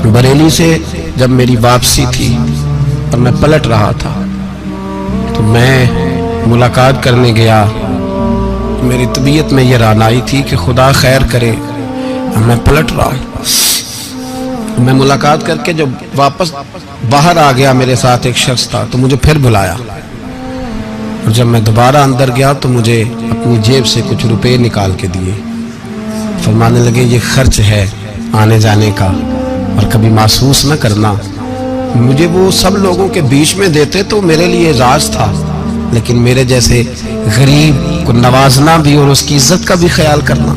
बरेली से जब मेरी वापसी थी और मैं पलट रहा था तो मैं मुलाकात करने गया। मेरी तबीयत में ये रानाई थी कि खुदा खैर करे, मैं पलट रहा हूँ। मैं मुलाकात करके जब वापस बाहर आ गया, मेरे साथ एक शख्स था तो मुझे फिर बुलाया, और जब मैं दोबारा अंदर गया तो मुझे अपनी जेब से कुछ रुपए निकाल के दिए। फरमाने लगे ये खर्च है आने जाने का, और कभी महसूस न करना। मुझे वो सब लोगों के बीच में देते तो मेरे लिए राज था, लेकिन मेरे जैसे गरीब को नवाजना भी और उसकी इज्जत का भी ख्याल करना,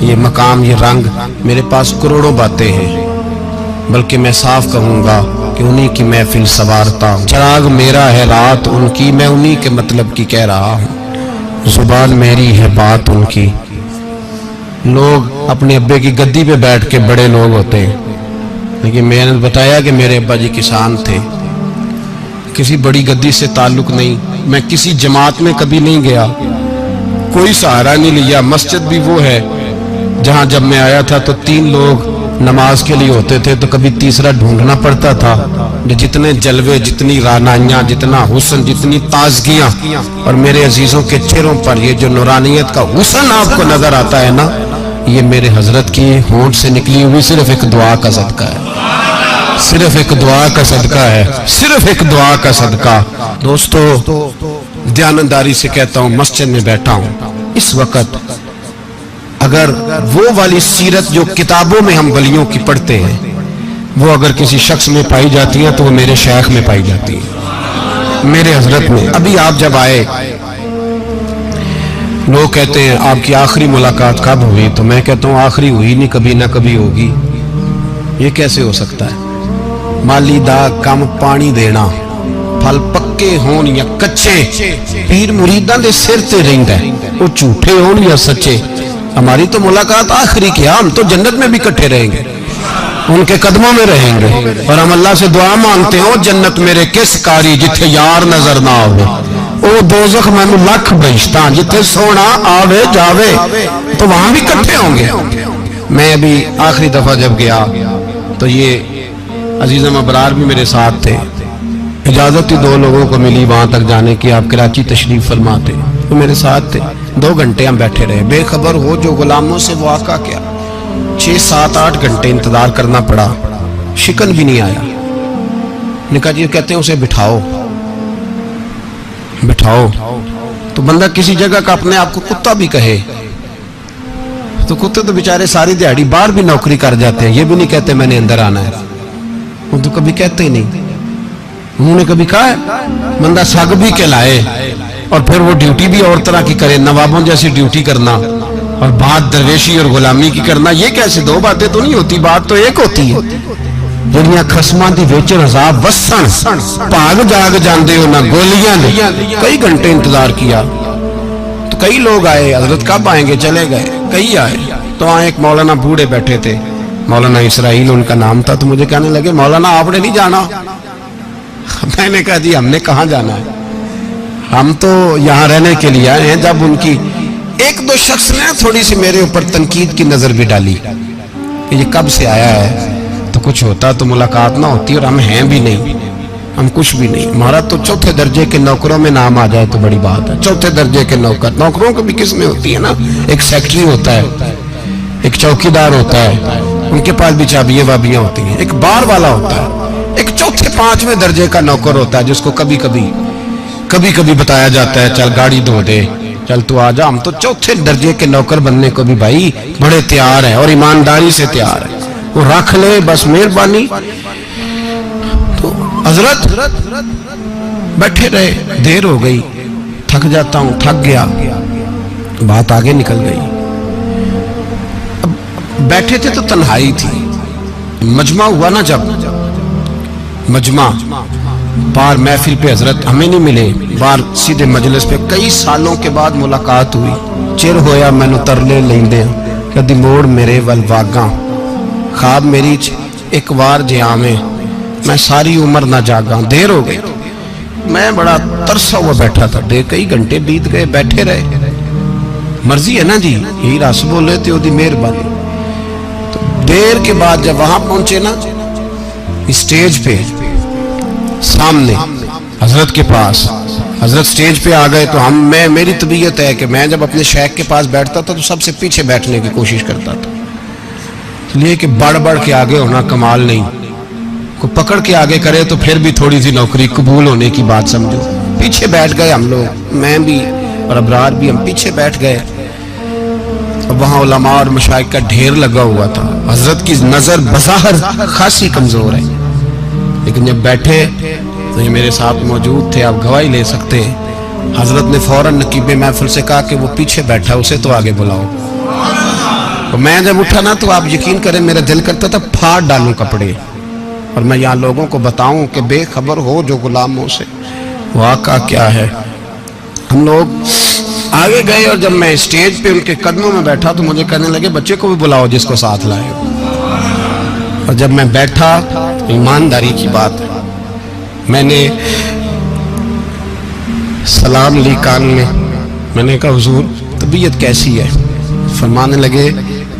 ये मकाम, ये रंग, मेरे पास करोड़ों बातें हैं, बल्कि मैं साफ कहूँगा कि उन्हीं की महफिल सवारता हूँ। चिराग मेरा है रात उनकी, मैं उन्हीं के मतलब की कह रहा हूँ। जुबान मेरी है बात उनकी। लोग अपने अब्बे की गद्दी पे बैठ के बड़े लोग होते हैं, लेकिन मैंने बताया कि मेरे अब्बा जी किसान थे, किसी बड़ी गद्दी से ताल्लुक नहीं। मैं किसी जमात में कभी नहीं गया, कोई सहारा नहीं लिया। मस्जिद भी वो है जहां जब मैं आया था तो 3 लोग नमाज के लिए होते थे, तो कभी तीसरा ढूंढना पड़ता था। जितने जलवे, जितनी रानाइयाँ, जितना हुस्न, जितनी ताजगियाँ, और मेरे अजीजों के चेहरों पर ये जो नूरानियत का हुस्न आपको नजर आता है ना, ये मेरे हजरत की होंठ से निकली हुई सिर्फ एक दुआ का सदका है, सिर्फ एक दुआ का सदका है, सिर्फ एक दुआ का सदका। दोस्तों, ध्यानदारी से कहता हूँ, मस्जिद में बैठा हूँ इस वक्त, अगर वो वाली सीरत जो किताबों में हम वलियों की पढ़ते हैं, वो अगर किसी शख्स में पाई जाती है तो वो मेरे शेख में पाई जाती है, मेरे हजरत में। अभी आप जब आए, लोग कहते हैं आपकी आखिरी मुलाकात कब हुई, तो मैं कहता हूँ आखिरी हुई नहीं, कभी ना कभी होगी। ये कैसे हो सकता है? माली दा कम पानी देना, फल पक्के होन या कच्चे, पीर मुरीदां दे सिर ते रहिंदा है, वो झूठे होन या सच्चे। हमारी तो मुलाकात आखिरी की, हम तो जन्नत में भी इकट्ठे रहेंगे, उनके कदमों में रहेंगे, और हम अल्लाह से दुआ मांगते हो जन्नत मेरे किस कारी जिथे यार नजर ना आवे, ओ दोज़ख मैनू लख बहिश्ता जिथे सोना आवे जावे, तो वहां भी इकट्ठे होंगे। मैं अभी आखिरी दफा जब गया तो ये अजीज़म अबरार भी मेरे साथ थे। इजाजत ही 2 लोगों को मिली वहां तक जाने की, आप कराची तशरीफ फरमाते, तो मेरे साथ थे। 2 घंटे हम बैठे रहे, बेखबर हो जो गुलामों से वो आका क्या। 6, 7, 8 घंटे इंतजार करना पड़ा, शिकन भी नहीं आया। निका जी कहते हैं उसे बिठाओ बिठाओ, तो बंदा किसी जगह का अपने आप को कुत्ता भी कहे, तो कुत्ते तो बेचारे सारी दिहाड़ी बाहर भी नौकरी कर जाते हैं, ये भी नहीं कहते मैंने अंदर आना है, वो तो कभी कहते ही नहीं। उन्होंने कभी कहा है बंदा सग भी कहलाए और फिर वो ड्यूटी भी और तरह की करे, नवाबों जैसी ड्यूटी करना और बात दरवेशी और गुलामी की करना, ये कैसे? 2 बातें तो नहीं होती, बात तो एक होती है। ਜਿਹੜੀਆਂ ਖਸਮਾਂ ਦੀ ਵਿੱਚ ਰਜ਼ਾਬ ਵਸਣ ਭਾਗ ਜਾਗ ਜਾਂਦੇ हो ना गोलियां ने। कई घंटे इंतजार किया तो कई लोग आए, हजरत कब आएंगे, चले गए। कई आए तो वहाँ एक मौलाना बूढ़े बैठे थे, मौलाना इसराइल उनका नाम था, तो मुझे कहने लगे मौलाना आपने नहीं जाना। मैंने कहा जी हमने कहाँ जाना है, हम तो यहाँ रहने के लिए आए हैं। जब उनकी 1-2 शख्स ने थोड़ी सी मेरे ऊपर तनकीद की नजर भी डाली कि ये कब से आया है, तो कुछ होता तो मुलाकात ना होती, और हम हैं भी नहीं, हम कुछ भी नहीं। हमारा तो 4थे दर्जे के नौकरों में नाम आ जाए तो बड़ी बात है। 4थे दर्जे के नौकर, नौकरों को भी किस में होती है ना, एक सेक्रेटरी होता है, एक चौकीदार होता है, उनके पास भी चाबियां वाबियां होती हैं, एक बार वाला होता है, एक 4थे 5वें दर्जे का नौकर होता है जिसको कभी कभी बताया जाता है चल गाड़ी धो दे, चल तू आ जा। हम तो 4थे दर्जे के नौकर बनने को भी भाई बड़े तैयार है और ईमानदारी से तैयार है, वो रख ले बस मेहरबानी। तो हजरत बैठे रहे, देर हो गई, थक जाता हूं, थक गया, बात आगे निकल गई। अब बैठे थे तो तन्हाई थी, मजमा हुआ ना, जब मजमा बार महफिल पे हजरत हमें नहीं मिले, बार सीधे मजलिस पे कई सालों के बाद मुलाकात हुई। चिर होया मैनू तरले लेंदे कदी मोड़ मेरे वल वागा, ख्वाब मेरी एक बार जे आवे मैं सारी उम्र ना जागा। देर हो गई, मैं बड़ा तरसा हुआ बैठा था, कई घंटे बीत गए, बैठे रहे। मर्जी है ना जी, यही रस बोले तो मेहरबानी। तो देर के बाद जब वहां पहुंचे ना, स्टेज पे सामने हजरत के पास, हजरत स्टेज पे आ गए तो मेरी तबीयत है कि मैं जब अपने शेख के पास बैठता था तो सबसे पीछे बैठने की कोशिश करता था, इसलिए कि बढ़ बढ़ के आगे होना कमाल नहीं, को पकड़ के आगे करे तो फिर भी थोड़ी सी नौकरी कबूल होने की बात समझो। पीछे बैठ गए हम लोग, मैं भी और अबरार भी, हम पीछे बैठ गए। वहाँ उलमा और मशाइख का ढेर लगा हुआ था। हजरत की नजर बज़ाहिर खासी कमजोर है, लेकिन जब बैठे तो ये मेरे साथ मौजूद थे, आप गवाही ले सकते हैं। हजरत ने फौरन नकीबे महफिल से कहा कि वो पीछे बैठा, उसे तो आगे बुलाओ। तो मैं जब उठा ना तो आप यकीन करें मेरा दिल करता था फाड़ डालूं कपड़े और मैं यहाँ लोगों को बताऊं कि बेखबर हो जो गुलामों से, वाक़ा क्या है। हम लोग आगे गए और जब मैं स्टेज पे उनके कदमों में बैठा तो मुझे कहने लगे बच्चे को भी बुलाओ जिसको साथ लाए हो। और जब मैं बैठा, ईमानदारी की बात है, मैंने सलाम ली कान में। मैंने कहा हुजूर तबीयत कैसी है? फरमाने लगे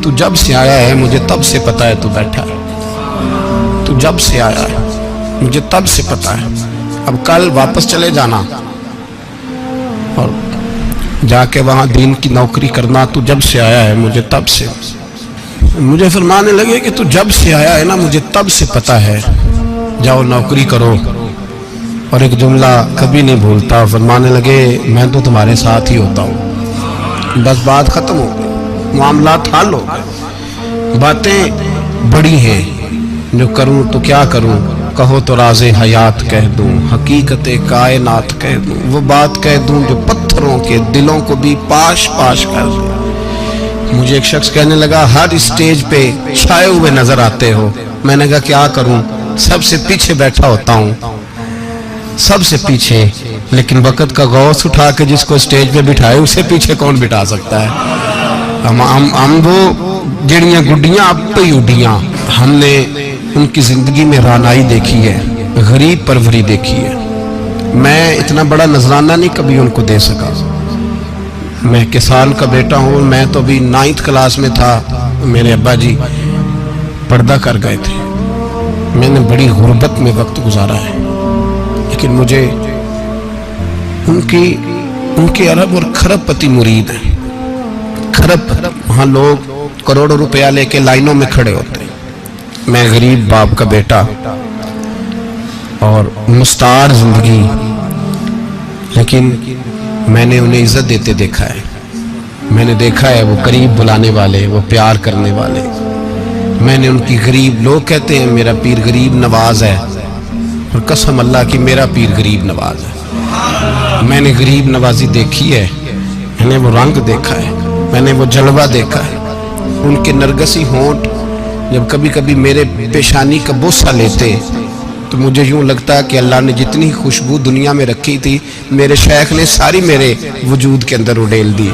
तू जब से आया है मुझे तब से पता है तू बैठा है, तू जब से आया है मुझे तब से पता है। अब कल वापस चले जाना और जाके वहां दीन की नौकरी करना, तू जब से आया है मुझे तब से। मुझे फरमाने लगे कि तू जब से आया है ना मुझे तब से पता है, जाओ नौकरी करो। और एक जुमला कभी नहीं भूलता, फरमाने लगे मैं तो तुम्हारे साथ ही होता हूँ। बस बात खत्म हो गई, मामलात हल हो गए। बातें बड़ी हैं, जो करूँ तो क्या करूँ, कहो तो राज़े हयात कह दूँ, हकीकत कायनात कह दूँ, वो बात कह दूँ जो पत्थरों के दिलों को भी पाश पाश कर दूँ। मुझे एक शख्स कहने लगा हर स्टेज पे छाए हुए नजर आते हो। मैंने कहा क्या करूँ, सबसे पीछे बैठा होता हूँ, सबसे पीछे। लेकिन वक़्त का गौस उठा के जिसको स्टेज पे बिठाए उसे पीछे कौन बिठा सकता है। हम वो जड़ियाँ गुड्डियाँ अब तो ही उड्डियाँ। हमने उनकी जिंदगी में रानाई देखी है, गरीब परवरी देखी है। मैं इतना बड़ा नजराना नहीं कभी उनको दे सका। मैं किसान का बेटा हूँ, मैं तो अभी 9th क्लास में था, मेरे अब्बा जी पर्दा कर गए थे। मैंने बड़ी गुर्बत में वक्त गुजारा है, लेकिन मुझे उनके अरब और खरब पति मुरीद हैं। खरब, वहाँ लोग करोड़ों रुपया लेके लाइनों में खड़े होते हैं। मैं गरीब बाप का बेटा और मुस्तार जिंदगी, लेकिन मैंने उन्हें इज्जत देते देखा है। मैंने देखा है वो गरीब बुलाने वाले, वो प्यार करने वाले। मैंने उनकी गरीब, लोग कहते हैं मेरा पीर गरीब नवाज है, और कसम अल्लाह की मेरा पीर गरीब नवाज है। मैंने गरीब नवाजी देखी है, मैंने वो रंग देखा है, मैंने वो जलवा देखा है। उनके नरगसी होंठ जब कभी कभी मेरे पेशानी का बोसा लेते तो मुझे यूं लगता कि अल्लाह ने जितनी खुशबू दुनिया में रखी थी मेरे शेख ने सारी मेरे वजूद के अंदर उड़ेल दी।